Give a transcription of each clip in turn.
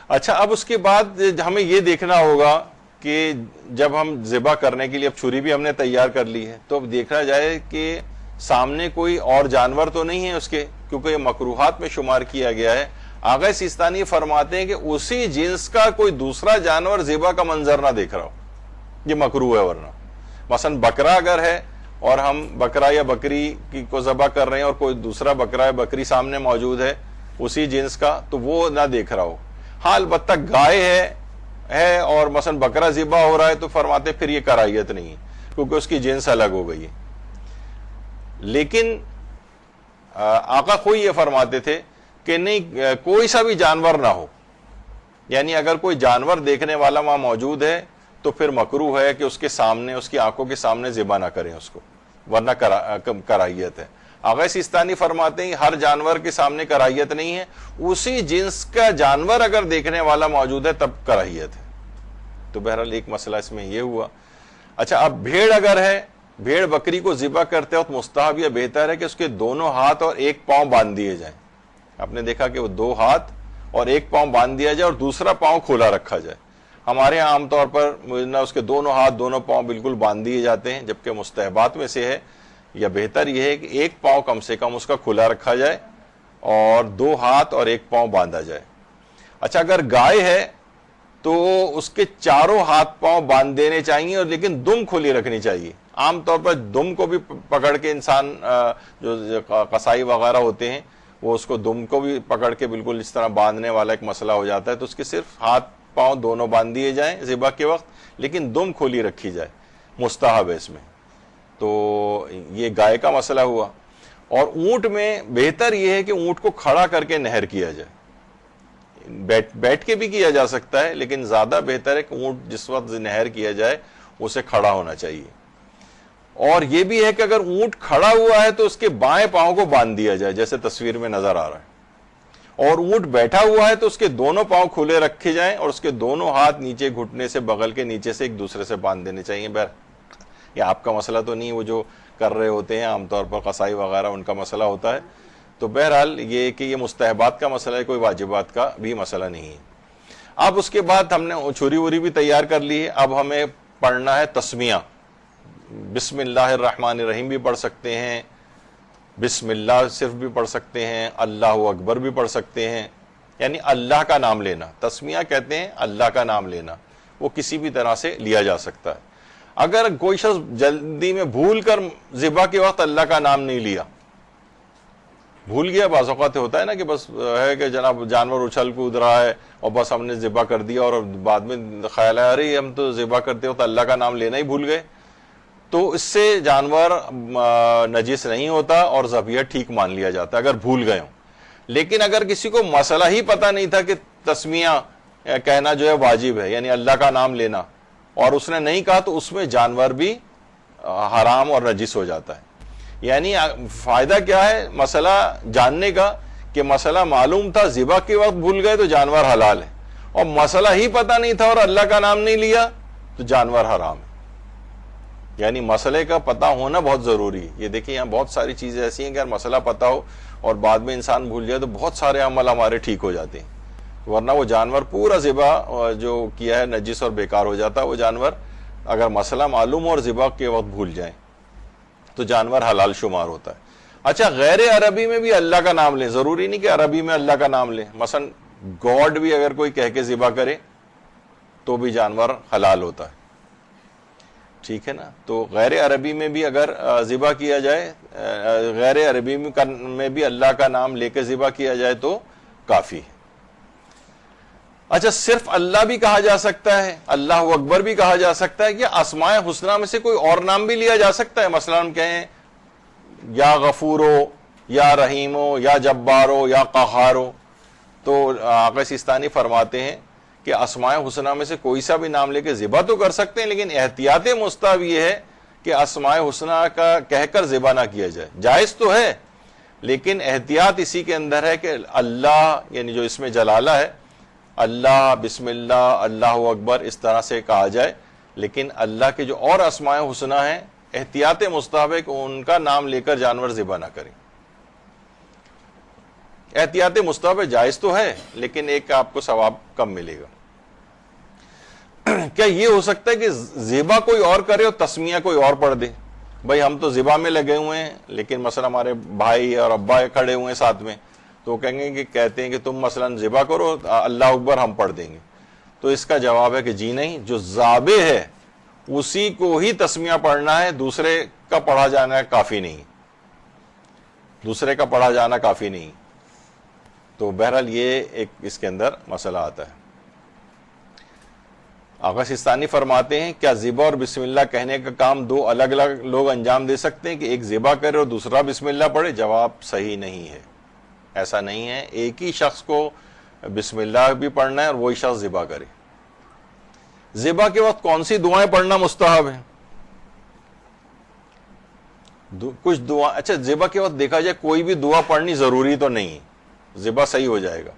اچھا، اب اس کے بعد ہمیں یہ دیکھنا ہوگا کہ جب ہم ذبح کرنے کے لیے اب چھری بھی ہم نے تیار کر لی ہے، تو اب دیکھا جائے کہ سامنے کوئی اور جانور تو نہیں ہے اس کے، کیونکہ یہ مکروہات میں شمار کیا گیا ہے۔ آغا سیستانی فرماتے ہیں کہ اسی جنس کا کوئی دوسرا جانور ذبح کا منظر نہ دیکھ رہا ہو، یہ مکروہ ہے۔ ورنہ مثلا بکرا اگر ہے اور ہم بکرا یا بکری کو ذبح کر رہے ہیں اور کوئی دوسرا بکرا یا بکری سامنے موجود ہے اسی جنس کا، تو وہ نہ دیکھ رہا ہو۔ ہاں البتہ گائے ہے اور مثلا بکرا ذبح ہو رہا ہے تو فرماتے پھر یہ کراہیت نہیں ہے، کیونکہ اس کی جنس الگ ہو گئی ہے۔ لیکن آقا خود یہ فرماتے تھے کہ نہیں، کوئی سا بھی جانور نہ ہو، یعنی اگر کوئی جانور دیکھنے والا وہاں موجود ہے تو پھر مکروہ ہے کہ اس کے سامنے، اس کی آنکھوں کے سامنے ذبح نہ کریں اس کو، ورنہ کراہیت ہے۔ آغا سیستانی فرماتے ہیں ہر جانور کے سامنے کراہیت نہیں ہے، اسی جنس کا جانور اگر دیکھنے والا موجود ہے تب کراہیت ہے۔ تو بہرحال ایک مسئلہ اس میں یہ ہوا۔ اچھا، اب بھیڑ اگر ہے، بھیڑ بکری کو ذبح کرتے وقت مستحب یا بہتر ہے کہ اس کے دونوں ہاتھ اور ایک پاؤں باندھ دیے جائیں۔ آپ نے دیکھا کہ وہ دو ہاتھ اور ایک پاؤں باندھ دیا جائے اور دوسرا پاؤں کھلا رکھا جائے۔ ہمارے یہاں عام طور پر اس کے دونوں ہاتھ دونوں پاؤں بالکل باندھ دیے جاتے ہیں، جبکہ مستحبات میں سے ہے یا بہتر یہ ہے کہ ایک پاؤں کم سے کم اس کا کھلا رکھا جائے اور دو ہاتھ اور ایک پاؤں باندھا جائے۔ اچھا، اگر گائے ہے تو اس کے چاروں ہاتھ پاؤں باندھ دینے چاہیے اور لیکن دم کھلی رکھنی چاہیے۔ عام طور پر دم کو بھی پکڑ کے انسان، جو قصائی وغیرہ ہوتے ہیں، وہ اس کو دم کو بھی پکڑ کے بالکل اس طرح باندھنے والا ایک مسئلہ ہو جاتا ہے، تو اس کے صرف ہاتھ پاؤں دونوں باندھ دیے جائیں ذبح کے وقت، لیکن دم کھلی رکھی جائے، مستحب ہے اس میں۔ تو یہ گائے کا مسئلہ ہوا۔ اور اونٹ میں بہتر یہ ہے کہ اونٹ کو کھڑا کر کے نہر کیا جائے، بیٹھ کے بھی کیا جا سکتا ہے، لیکن زیادہ بہتر ہے کہ اونٹ جس وقت نہر کیا جائے اسے کھڑا ہونا چاہیے۔ اور یہ بھی ہے کہ اگر اونٹ کھڑا ہوا ہے تو اس کے بائیں پاؤں کو باندھ دیا جائے، جیسے تصویر میں نظر آ رہا ہے۔ اور اونٹ بیٹھا ہوا ہے تو اس کے دونوں پاؤں کھلے رکھے جائیں اور اس کے دونوں ہاتھ نیچے گھٹنے سے، بغل کے نیچے سے ایک دوسرے سے باندھ دینے چاہیے۔ یہ آپ کا مسئلہ تو نہیں، وہ جو کر رہے ہوتے ہیں عام طور پر قصائی وغیرہ، ان کا مسئلہ ہوتا ہے۔ تو بہرحال یہ کہ یہ مستحبات کا مسئلہ ہے، کوئی واجبات کا بھی مسئلہ نہیں ہے۔ اب اس کے بعد ہم نے چھری وری بھی تیار کر لی ہے، اب ہمیں پڑھنا ہے تسمیہ۔ بسم اللہ الرحمن الرحیم بھی پڑھ سکتے ہیں، بسم اللہ صرف بھی پڑھ سکتے ہیں، اللہ اکبر بھی پڑھ سکتے ہیں، یعنی اللہ کا نام لینا۔ تسمیہ کہتے ہیں اللہ کا نام لینا، وہ کسی بھی طرح سے لیا جا سکتا ہے۔ اگر کوئی شخص جلدی میں بھول کر ذبح کے وقت اللہ کا نام نہیں لیا، بھول گیا، بعض اوقات ہوتا ہے نا کہ بس ہے کہ جناب جانور اچھل کود رہا ہے اور بس ہم نے ذبح کر دیا اور بعد میں خیال ہے ارے ہم تو ذبح کرتے وقت اللہ کا نام لینا ہی بھول گئے، تو اس سے جانور نجس نہیں ہوتا اور ذبیحہ ٹھیک مان لیا جاتا ہے اگر بھول گئے ہوں۔ لیکن اگر کسی کو مسئلہ ہی پتہ نہیں تھا کہ تسمیہ کہنا جو ہے واجب ہے، یعنی اللہ کا نام لینا، اور اس نے نہیں کہا، تو اس میں جانور بھی حرام اور نجس ہو جاتا ہے۔ یعنی فائدہ کیا ہے مسئلہ جاننے کا کہ مسئلہ معلوم تھا، ذبح کے وقت بھول گئے تو جانور حلال ہے، اور مسئلہ ہی پتہ نہیں تھا اور اللہ کا نام نہیں لیا تو جانور حرام ہے۔ یعنی مسئلے کا پتہ ہونا بہت ضروری ہے۔ یہ دیکھیں یہاں بہت ساری چیزیں ایسی ہیں کہ اگر مسئلہ پتہ ہو اور بعد میں انسان بھول جائے تو بہت سارے عمل ہمارے ٹھیک ہو جاتے ہیں، ورنہ وہ جانور پورا ذبح جو کیا ہے نجس اور بیکار ہو جاتا ہے۔ وہ جانور اگر مسئلہ معلوم ہو اور ذبح کے وقت بھول جائیں تو جانور حلال شمار ہوتا ہے۔ اچھا، غیر عربی میں بھی اللہ کا نام لیں، ضروری نہیں کہ عربی میں اللہ کا نام لیں، مثلا گاڈ بھی اگر کوئی کہہ کے ذبح کرے تو بھی جانور حلال ہوتا ہے، ٹھیک ہے نا۔ تو غیر عربی میں بھی اگر ذبح کیا جائے، غیر عربی میں بھی اللہ کا نام لے کے ذبح کیا جائے تو کافی ہے۔ اچھا، صرف اللہ بھی کہا جا سکتا ہے، اللہ اکبر بھی کہا جا سکتا ہے، کہ اسماء حسنہ میں سے کوئی اور نام بھی لیا جا سکتا ہے؟ مثلا ہم کہیں یا غفورو، یا رحیمو، یا جبارو، یا قہارو، تو آقا سیستانی فرماتے ہیں کہ اسماء حسنہ میں سے کوئی سا بھی نام لے کے ذبح تو کر سکتے ہیں، لیکن احتیاط مستحب یہ ہے کہ اسماء حسنہ کا کہہ کر ذبح نہ کیا جائے۔ جائز تو ہے لیکن احتیاط اسی کے اندر ہے کہ اللہ، یعنی جو اس میں جلالہ ہے، اللہ، بسم اللہ، اللہ اکبر، اس طرح سے کہا جائے، لیکن اللہ کے جو اور اسماء حسنہ ہیں احتیاط مستحب ہے کہ ان کا نام لے کر جانور ذبح نہ کریں۔ احتیاط مستحب جائز تو ہے لیکن ایک آپ کو ثواب کم ملے گا۔ کیا یہ ہو سکتا ہے کہ زیبا کوئی اور کرے اور تسمیہ کوئی اور پڑھ دے؟ بھائی ہم تو زیبا میں لگے ہوئے ہیں لیکن مثلا ہمارے بھائی اور ابا کھڑے ہوئے ہیں ساتھ میں، تو وہ کہیں گے کہ کہتے ہیں کہ تم مثلا زیبا کرو اللہ اکبر ہم پڑھ دیں گے، تو اس کا جواب ہے کہ جی نہیں، جو ذابح ہے اسی کو ہی تسمیہ پڑھنا ہے، دوسرے کا پڑھا جانا کافی نہیں، دوسرے کا پڑھا جانا کافی نہیں۔ تو بہرحال یہ ایک اس کے اندر مسئلہ آتا ہے۔ آقا سستانی فرماتے ہیں کیا ذبح اور بسم اللہ کہنے کا کام دو الگ الگ لوگ انجام دے سکتے ہیں کہ ایک ذبح کرے اور دوسرا بسم اللہ پڑھے؟ جواب صحیح نہیں ہے، ایسا نہیں ہے، ایک ہی شخص کو بسم اللہ بھی پڑھنا ہے اور وہی شخص ذبح کرے۔ ذبح کے وقت کون سی دعائیں پڑھنا مستحب ہے؟ کچھ دعا، اچھا ذبح کے وقت دیکھا جائے کوئی بھی دعا پڑھنی ضروری تو نہیں ہے، ذبح صحیح ہو جائے گا،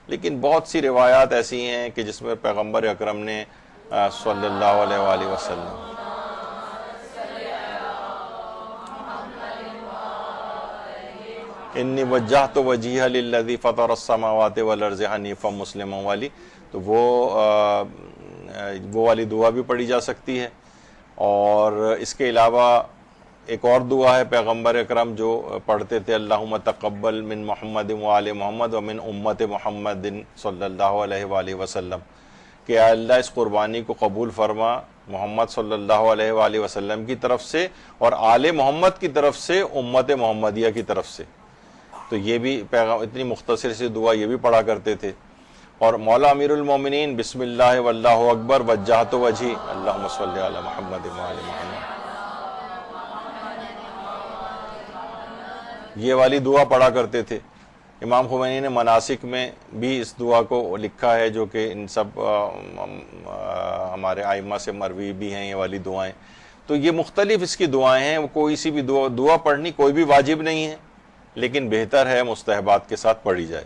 لیکن بہت سی روایات ایسی ہیں کہ جس میں پیغمبر اکرم نے صلی اللہ علیہ وآلہ وسلم انی وجہت وجہی للذی فطر السماوات والارض حنیفا مسلما والی، تو وہ والی دعا بھی پڑھی جا سکتی ہے۔ اور اس کے علاوہ ایک اور دعا ہے پیغمبر اکرم جو پڑھتے تھے، اللہم تقبل من محمد وآل محمد ومن امت محمد صلی اللہ علیہ وآلہ وسلم، کہ اے اللہ اس قربانی کو قبول فرما محمد صلی اللہ علیہ وآلہ وسلم کی طرف سے اور آل محمد کی طرف سے، امت محمدیہ کی طرف سے۔ تو یہ بھی اتنی مختصر سی دعا یہ بھی پڑھا کرتے تھے۔ اور مولا امیر المومنین بسم اللہ واللہ اکبر وجہت وجہی اللہم صلی علی محمد وآل محمد، یہ والی دعا پڑھا کرتے تھے۔ امام خمینی نے مناسک میں بھی اس دعا کو لکھا ہے، جو کہ ان سب ہمارے ائمہ سے مروی بھی ہیں یہ والی دعائیں۔ تو یہ مختلف اس کی دعائیں ہیں، کوئی سی بھی دعا پڑھنی کوئی بھی واجب نہیں ہے، لیکن بہتر ہے مستحبات کے ساتھ پڑھی جائے۔